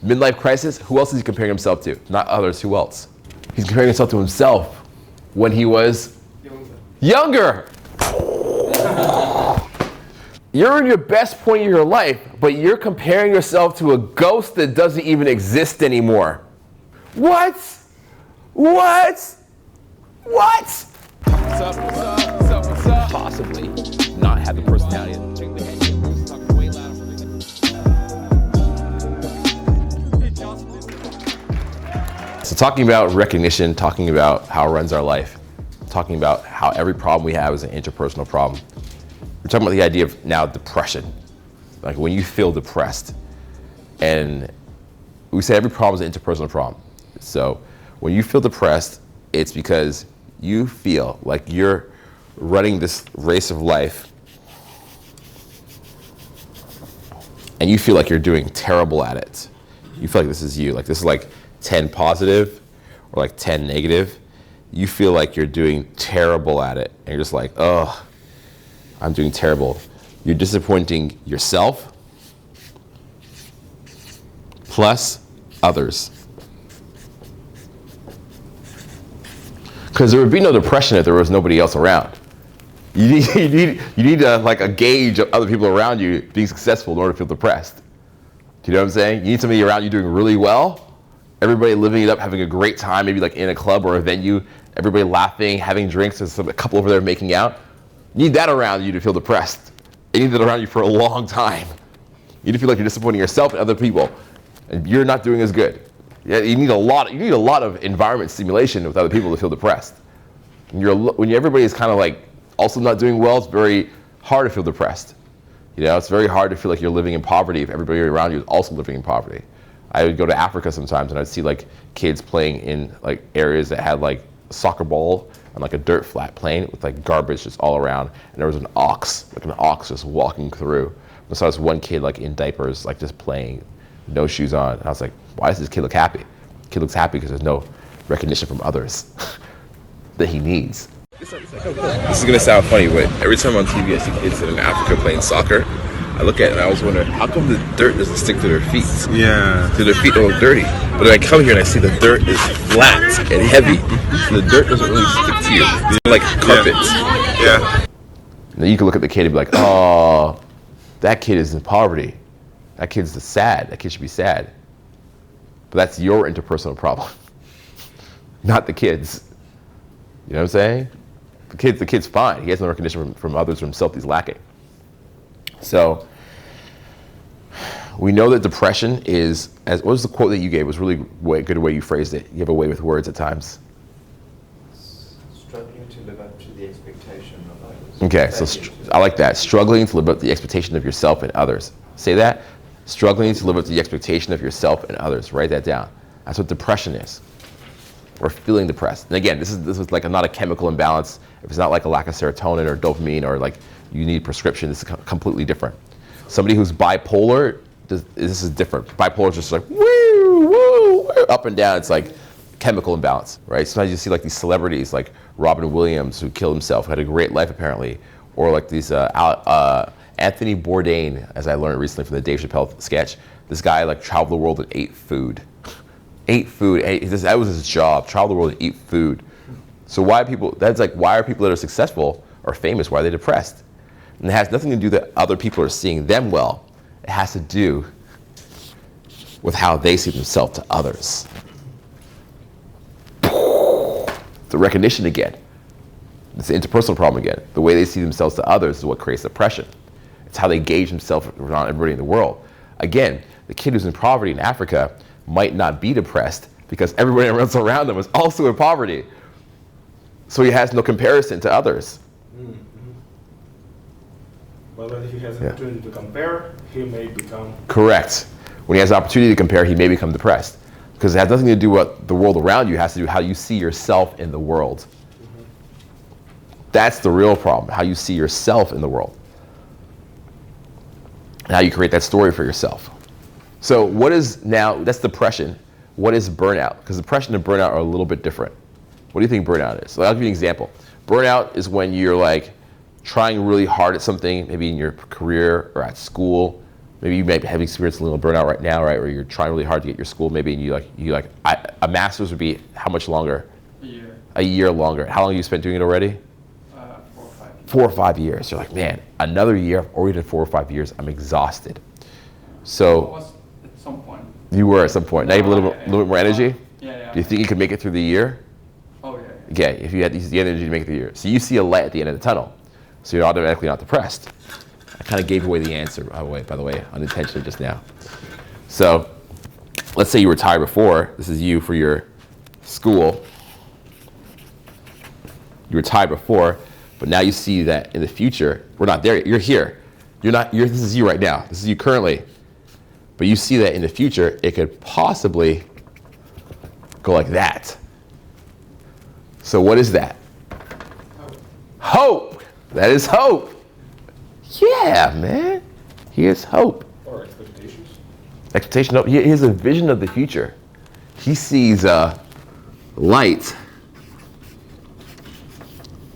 Midlife crisis, who else is he comparing himself to? Not others, who else? He's comparing himself to himself when he was younger. You're in your best point of your life, but you're comparing yourself to a ghost that doesn't even exist anymore. What? What? What? What's up, what's up, what's up, what's up? Possibly not have the personality to take the head. So talking about recognition, talking about how it runs our life, talking about how every problem we have is an interpersonal problem. We're talking about the idea of now depression. Like when you feel depressed, and we say every problem is an interpersonal problem. So when you feel depressed, it's because you feel like you're running this race of life and you feel like you're doing terrible at it. You feel like this is you, like this is like 10 positive or like 10 negative. You feel like you're doing terrible at it and you're just like, oh, I'm doing terrible. You're disappointing yourself plus others. Because there would be no depression if there was nobody else around. You need like a gauge of other people around you being successful in order to feel depressed. Do you know what I'm saying? You need somebody around you doing really well, everybody living it up, having a great time, maybe like in a club or a venue, everybody laughing, having drinks, there's a couple over there making out. You need that around you to feel depressed. You need that around you for a long time. You need to feel like you're disappointing yourself and other people, and you're not doing as good. Yeah, you need a lot of environment stimulation with other people to feel depressed. When everybody is kind of like also not doing well, it's very hard to feel depressed. You know, it's very hard to feel like you're living in poverty if everybody around you is also living in poverty. I would go to Africa sometimes and I'd see like kids playing in like areas that had like a soccer ball and like a dirt flat playing with like garbage just all around, and there was an ox just walking through. I saw this one kid like in diapers, like just playing, no shoes on. And I was like, why does this kid look happy? The kid looks happy because there's no recognition from others that he needs. This is gonna sound funny, but every time on TV I see kids in Africa playing soccer, I look at it and I always wonder, how come the dirt doesn't stick to their feet? Yeah. So their feet don't look dirty. But then I come here and I see the dirt is flat and heavy. So the dirt doesn't really stick to you. It's like carpets. Yeah. Now you can look at the kid and be like, oh, that kid is in poverty. That kid's sad. That kid should be sad. But that's your interpersonal problem, not the kid's. You know what I'm saying? The kid's fine. He has no recognition from others, from himself, he's lacking. So we know that depression is, what was the quote that you gave? It was really good way you phrased it. You have a way with words at times. Struggling to live up to the expectation of others. Okay, so I like that. Struggling to live up to the expectation of yourself and others. Say that. Struggling to live up to the expectation of yourself and others. Write that down. That's what depression is. Or feeling depressed. And again, this is like not a chemical imbalance. If it's not like a lack of serotonin or dopamine or like you need prescription, this is completely different. Somebody who's bipolar, this is different. Bipolar is just like woo, woo, woo, up and down. It's like chemical imbalance, right? Sometimes you see like these celebrities like Robin Williams who killed himself, who had a great life apparently, or like these Anthony Bourdain, as I learned recently from the Dave Chappelle sketch. This guy like traveled the world and ate food. That was his job, travel the world and eat food. So why are people that are successful or famous, why are they depressed? And it has nothing to do that other people are seeing them well. It has to do with how they see themselves to others. The recognition again. It's the interpersonal problem again. The way they see themselves to others is what creates depression. It's how they gauge themselves around everybody in the world. Again, the kid who's in poverty in Africa might not be depressed because everybody else around them is also in poverty. So he has no comparison to others. Mm-hmm. Well, if he has an opportunity to compare, he may become... Correct. When he has an opportunity to compare, he may become depressed. Because it has nothing to do with what the world around you, it has to do with how you see yourself in the world. Mm-hmm. That's the real problem, how you see yourself in the world. And how you create that story for yourself. So what is now, that's depression. What is burnout? Because depression and burnout are a little bit different. What do you think burnout is? So I'll give you an example. Burnout is when you're like trying really hard at something, maybe in your career or at school, Maybe you may have experienced a little burnout right now, right? Where you're trying really hard to get your school, maybe, and a master's would be how much longer? A year. A year longer. How long have you spent doing it already? 4 or 5. 4 or 5 years. You're like, man, another year, I've already done 4 or 5 years. I'm exhausted. So I was at some point. you were at some point. Now you have a little bit more energy? Yeah. Do you think you could make it through the year? Oh, yeah. Okay, if you had the energy to make it through the year. So you see a light at the end of the tunnel. So you're automatically not depressed. I kind of gave away the answer, by the way, unintentionally just now. So let's say you were tired before. This is you for your school. You were tired before, but now you see that in the future, we're not there yet. You're here. This is you right now. This is you currently. But you see that in the future, it could possibly go like that. So what is that? Hope. That is hope. Yeah, man. Here's hope. Or expectations. Expectation. No, he has a vision of the future. He sees a light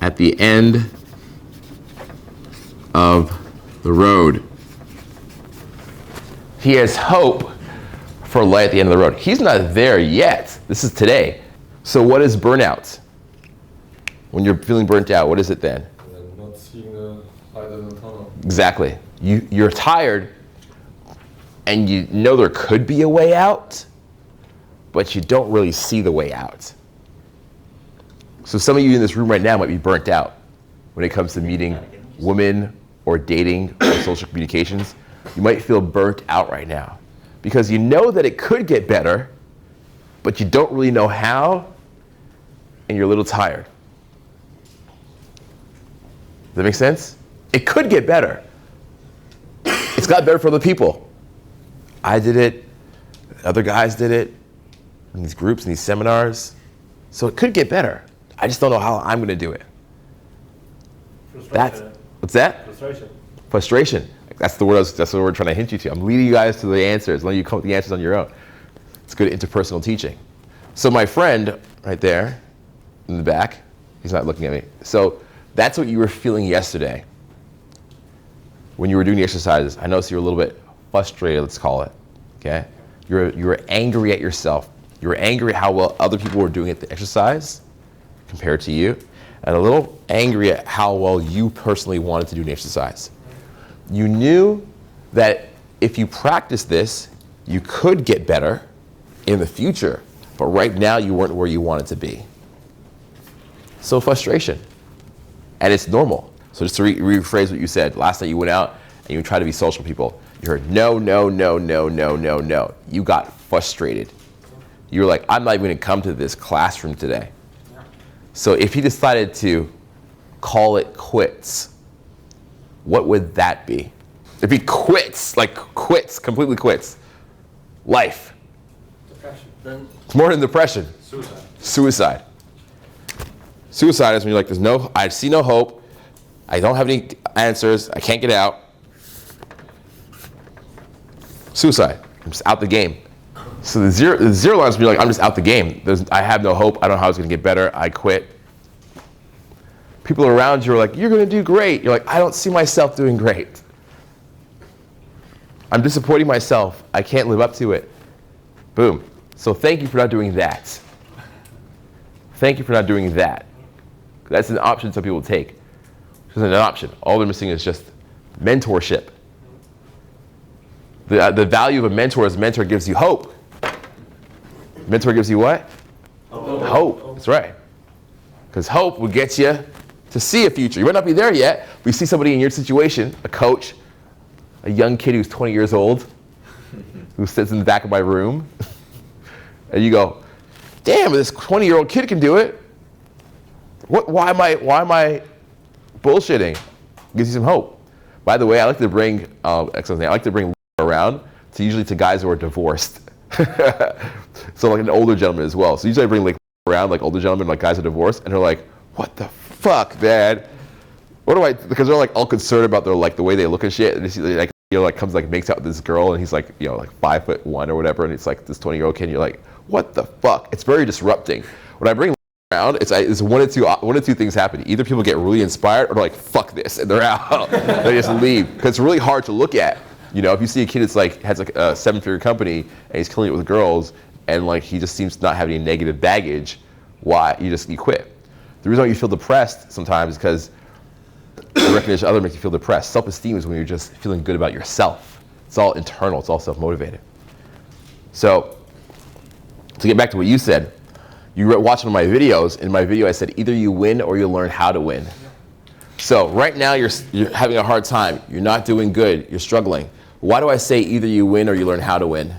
at the end of the road. He has hope for a light at the end of the road. He's not there yet. This is today. So what is burnout? When you're feeling burnt out, what is it then? Not seeing the light in the tunnel. Exactly. You're tired and you know there could be a way out, but you don't really see the way out. So some of you in this room right now might be burnt out when it comes to meeting women or dating or social communications. You might feel burnt out right now because you know that it could get better, but you don't really know how, and you're a little tired. Does that make sense? It could get better. It's got better for other people. I did it. Other guys did it in these groups, in these seminars. So it could get better. I just don't know how I'm going to do it. What's that? Frustration. Frustration. That's the word. That's what we're trying to hint you to. I'm leading you guys to the answers. Letting you come up with the answers on your own. It's good interpersonal teaching. So my friend right there in the back, he's not looking at me. So that's what you were feeling yesterday when you were doing the exercises. I noticed you were a little bit frustrated, let's call it. Okay? You were angry at yourself. You were angry at how well other people were doing at the exercise compared to you, and a little angry at how well you personally wanted to do the exercise. You knew that if you practice this, you could get better in the future, but right now you weren't where you wanted to be. So frustration. And it's normal. So just to rephrase what you said, last night you went out and you tried to be social with people. You heard no, no, no, no, no, no, no. You got frustrated. You were like, I'm not even gonna come to this classroom today. So if he decided to call it quits, what would that be? If he quits, like quits, completely quits, life. Depression. It's more than depression. Suicide. Suicide. Suicide is when you're like, I see no hope. I don't have any answers. I can't get out. Suicide. I'm just out the game. So the zero line is when you're like, I'm just out the game. I have no hope. I don't know how it's going to get better. I quit. People around you are like, you're going to do great. You're like, I don't see myself doing great. I'm disappointing myself. I can't live up to it. Boom. So thank you for not doing that. Thank you for not doing that. That's an option some people take. It's an option. All they're missing is just mentorship. The value of a mentor is a mentor gives you hope. Mentor gives you what? Hope. That's right. Because hope will get you to see a future. You might not be there yet. We see somebody in your situation, a coach, a young kid who's 20 years old, who sits in the back of my room, and you go, damn, this 20-year-old kid can do it. Why am I bullshitting? Gives you some hope. By the way, I like to bring around usually to guys who are divorced. So like an older gentleman as well. So usually I bring around older gentlemen, like guys who are divorced, and they're like, what the fuck, man? Because they're all concerned about their the way they look and shit. And makes out with this girl, and he's 5'1" or whatever, and it's this 20-year-old kid, and you're like, what the fuck? It's very disrupting. When I bring around, it's one of two things happen. Either people get really inspired, or they're like, fuck this, and they're out. They just leave. Because it's really hard to look at. You know, if you see a kid that's like has like a 7-figure company and he's killing it with girls, and like he just seems to not have any negative baggage, why? You quit. The reason why you feel depressed sometimes is because the recognition of others makes you feel depressed. Self-esteem is when you're just feeling good about yourself. It's all internal. It's all self-motivated. So, to get back to what you said, you were watching my videos. In my video, I said either you win or you learn how to win. So right now you're having a hard time. You're not doing good. You're struggling. Why do I say either you win or you learn how to win?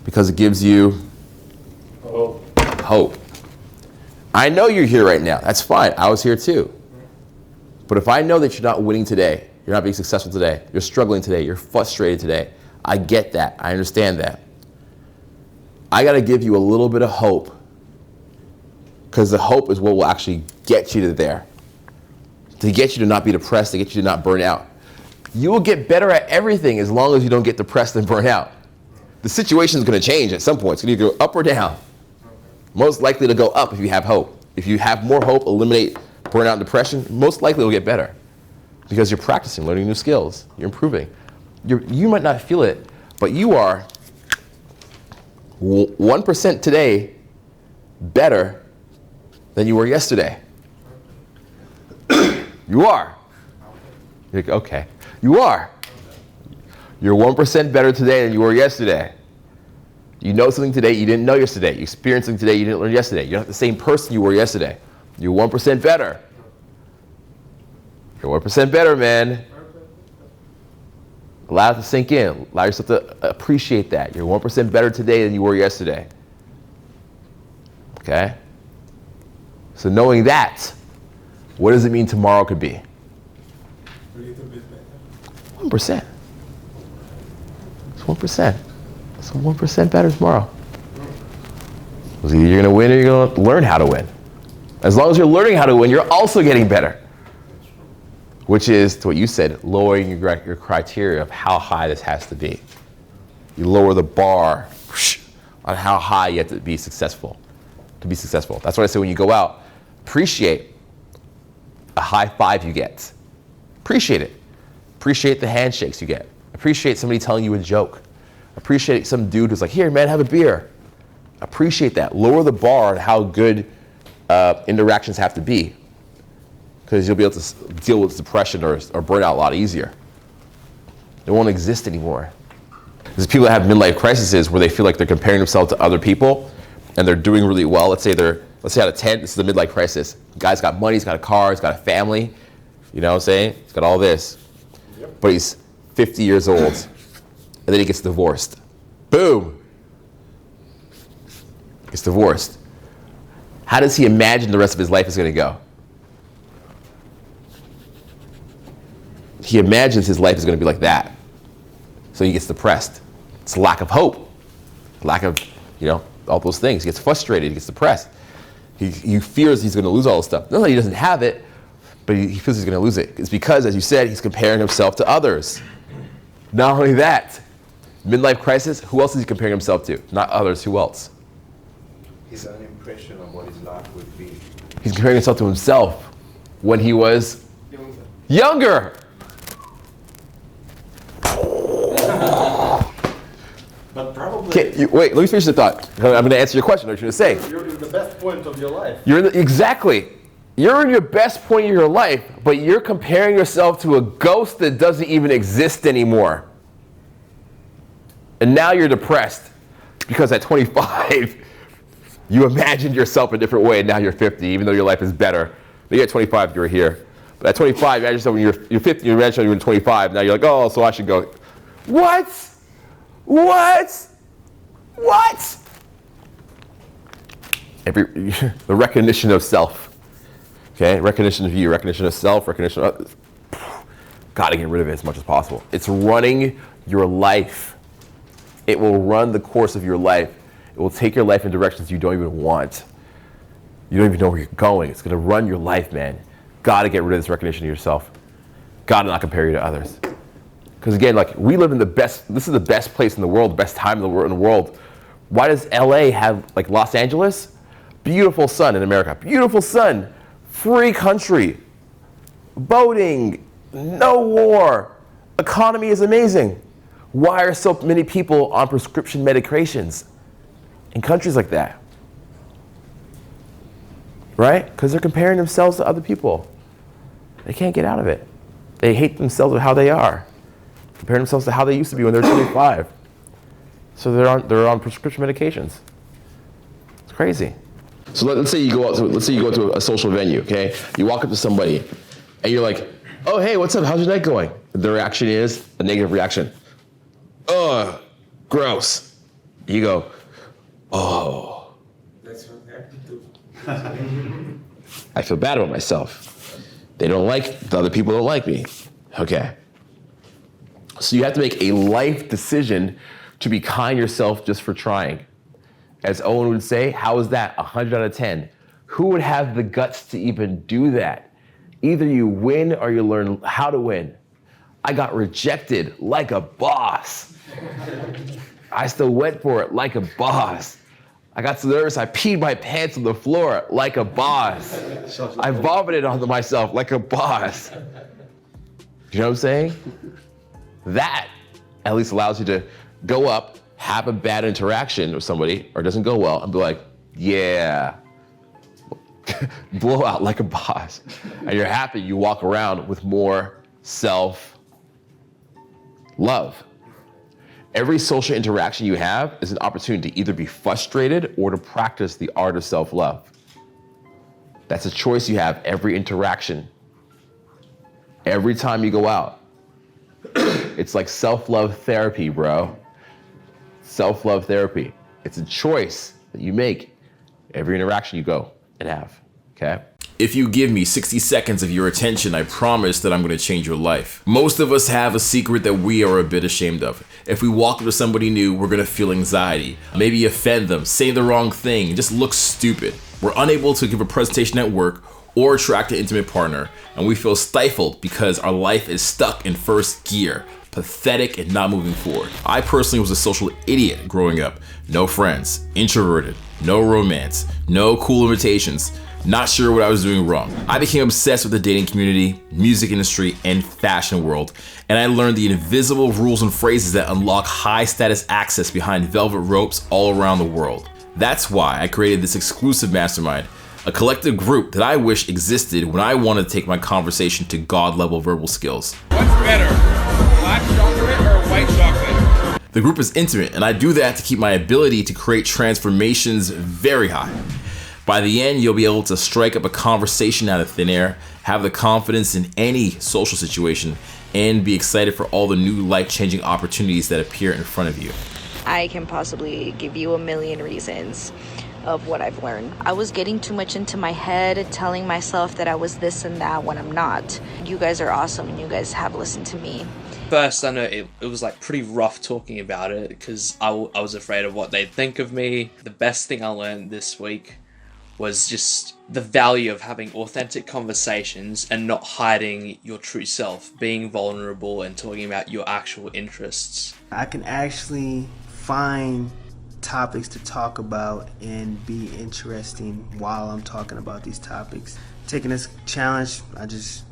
Because it gives you hope. I know you're here right now. That's fine. I was here too. But if I know that you're not winning today, you're not being successful today, you're struggling today, you're frustrated today, I get that. I understand that. I got to give you a little bit of hope, because the hope is what will actually get you to there. To get you to not be depressed, to get you to not burn out. You will get better at everything as long as you don't get depressed and burn out. The situation is going to change at some point. It's going to either go up or down. Most likely to go up if you have hope. If you have more hope, eliminate burnout and depression, most likely it'll get better. Because you're practicing, learning new skills, you're improving. You might not feel it, but you are 1% today better than you were yesterday. You are. You're like, okay. You are. You're 1% better today than you were yesterday. You know something today you didn't know yesterday. You experienced something today you didn't learn yesterday. You're not the same person you were yesterday. You're 1% better. You're 1% better, man. Allow it to sink in. Allow yourself to appreciate that. You're 1% better today than you were yesterday. Okay? So knowing that, what does it mean tomorrow could be? A little bit better. 1%. It's 1%. So 1% better tomorrow. So either you're going to win or you're going to learn how to win. As long as you're learning how to win, you're also getting better. Which is, to what you said, lowering your criteria of how high this has to be. You lower the bar on how high you have to be successful. To be successful. That's what I say when you go out. Appreciate a high five you get. Appreciate it. Appreciate the handshakes you get. Appreciate somebody telling you a joke. Appreciate some dude who's like, here, man, have a beer. Appreciate that. Lower the bar on how good interactions have to be, because you'll be able to deal with depression or burnout a lot easier. It won't exist anymore. There's people that have midlife crises where they feel like they're comparing themselves to other people and they're doing really well. Let's say out of 10, this is the midlife crisis. The guy's got money, he's got a car, he's got a family, you know what I'm saying? He's got all this. Yep. But he's 50 years old, and then he gets divorced. Boom! Gets divorced. How does he imagine the rest of his life is going to go? He imagines his life is going to be like that. So he gets depressed. It's lack of hope. Lack of, all those things. He gets frustrated, he gets depressed. He fears he's going to lose all this stuff. Not that he doesn't have it, but he feels he's going to lose it. It's because, as you said, he's comparing himself to others. Not only that, midlife crisis, who else is he comparing himself to? Not others, who else? His own impression of what his life would be. He's comparing himself to himself when he was younger. But probably... wait, let me finish the thought. I'm going to answer your question. What you're going to say. You're in the best point of your life. Exactly. You're in your best point of your life, but you're comparing yourself to a ghost that doesn't even exist anymore. And now you're depressed because at 25, you imagined yourself a different way, and now you're 50, even though your life is better. Maybe at 25, you were here. But at 25, you imagine yourself when you're 50, you imagine yourself when you're 25. Now you're like, oh, so I should go. What? The recognition of self. Okay, recognition of you, recognition of self, recognition of others. Gotta get rid of it as much as possible. It's running your life. It will run the course of your life. It will take your life in directions you don't even want. You don't even know where you're going. It's gonna run your life, man. Gotta get rid of this recognition of yourself. Gotta not compare you to others. Because again, we live in this is the best place in the world, the best time in the world. Why does LA have, Los Angeles? Beautiful sun in America, beautiful sun, free country, boating, No war. Economy is amazing. Why are so many people on prescription medications in countries like that? Right? Because they're comparing themselves to other people. They can't get out of it. They hate themselves with how they are. Comparing themselves to how they used to be when they're 25. So they're on prescription medications. It's crazy. So let's say you go out to a social venue, okay? You walk up to somebody and you're like, oh, hey, what's up? How's your night going? The reaction is a negative reaction. Ugh, gross. You go, oh. That's what happened to. I feel bad about myself. The other people don't like me. Okay. So you have to make a life decision to be kind to yourself just for trying. As Owen would say, how is that 100 out of 10? Who would have the guts to even do that? Either you win or you learn how to win. I got rejected like a boss. I still went for it like a boss. I got so nervous I peed my pants on the floor like a boss. I vomited onto myself like a boss. You know what I'm saying? That at least allows you to go up, have a bad interaction with somebody, or it doesn't go well, and be like, yeah, blow out like a boss. And you're happy you walk around with more self-love. Every social interaction you have is an opportunity to either be frustrated or to practice the art of self-love. That's a choice you have every interaction. Every time you go out. It's like self-love therapy, bro. Self-love therapy. It's a choice that you make every interaction you go and have, okay? If you give me 60 seconds of your attention, I promise that I'm gonna change your life. Most of us have a secret that we are a bit ashamed of. If we walk up to somebody new, we're gonna feel anxiety, maybe offend them, say the wrong thing, just look stupid. We're unable to give a presentation at work or attract an intimate partner, and we feel stifled because our life is stuck in first gear, pathetic and not moving forward. I personally was a social idiot growing up. No friends, introverted, no romance, no cool invitations, not sure what I was doing wrong. I became obsessed with the dating community, music industry, and fashion world, and I learned the invisible rules and phrases that unlock high status access behind velvet ropes all around the world. That's why I created this exclusive mastermind, a collective group that I wish existed when I wanted to take my conversation to God-level verbal skills. What's better, black chocolate or white chocolate? The group is intimate, and I do that to keep my ability to create transformations very high. By the end, you'll be able to strike up a conversation out of thin air, have the confidence in any social situation, and be excited for all the new life-changing opportunities that appear in front of you. I can possibly give you a million reasons of what I've learned. I was getting too much into my head, telling myself that I was this and that when I'm not. You guys are awesome and you guys have listened to me. First, I know it was like pretty rough talking about it because I was afraid of what they'd think of me. The best thing I learned this week was just the value of having authentic conversations and not hiding your true self, being vulnerable and talking about your actual interests. I can actually find topics to talk about and be interesting while I'm talking about these topics. Taking this challenge, I just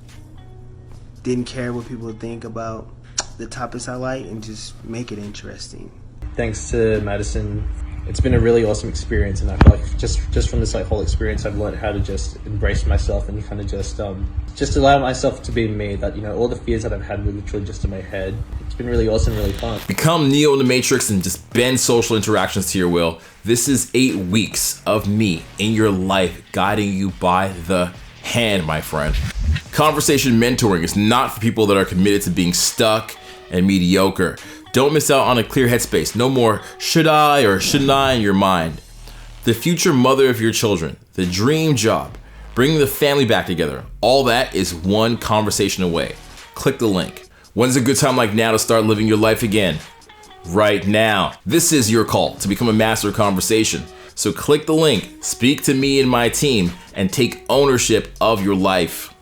didn't care what people think about the topics I like and just make it interesting. Thanks to Madison, it's been a really awesome experience, and I feel like just from this whole experience, I've learned how to just embrace myself and kind of just allow myself to be me. That, you know, all the fears that I've had were literally just in my head. It's been really awesome, really fun. Become Neo in the Matrix and just bend social interactions to your will. This is 8 weeks of me in your life, guiding you by the hand, my friend. Conversation mentoring is not for people that are committed to being stuck and mediocre. Don't miss out on a clear headspace. No more should I or shouldn't I in your mind. The future mother of your children, the dream job, bringing the family back together. All that is one conversation away. Click the link. When's a good time like now to start living your life again? Right now. This is your call to become a master of conversation. So click the link, speak to me and my team, and take ownership of your life.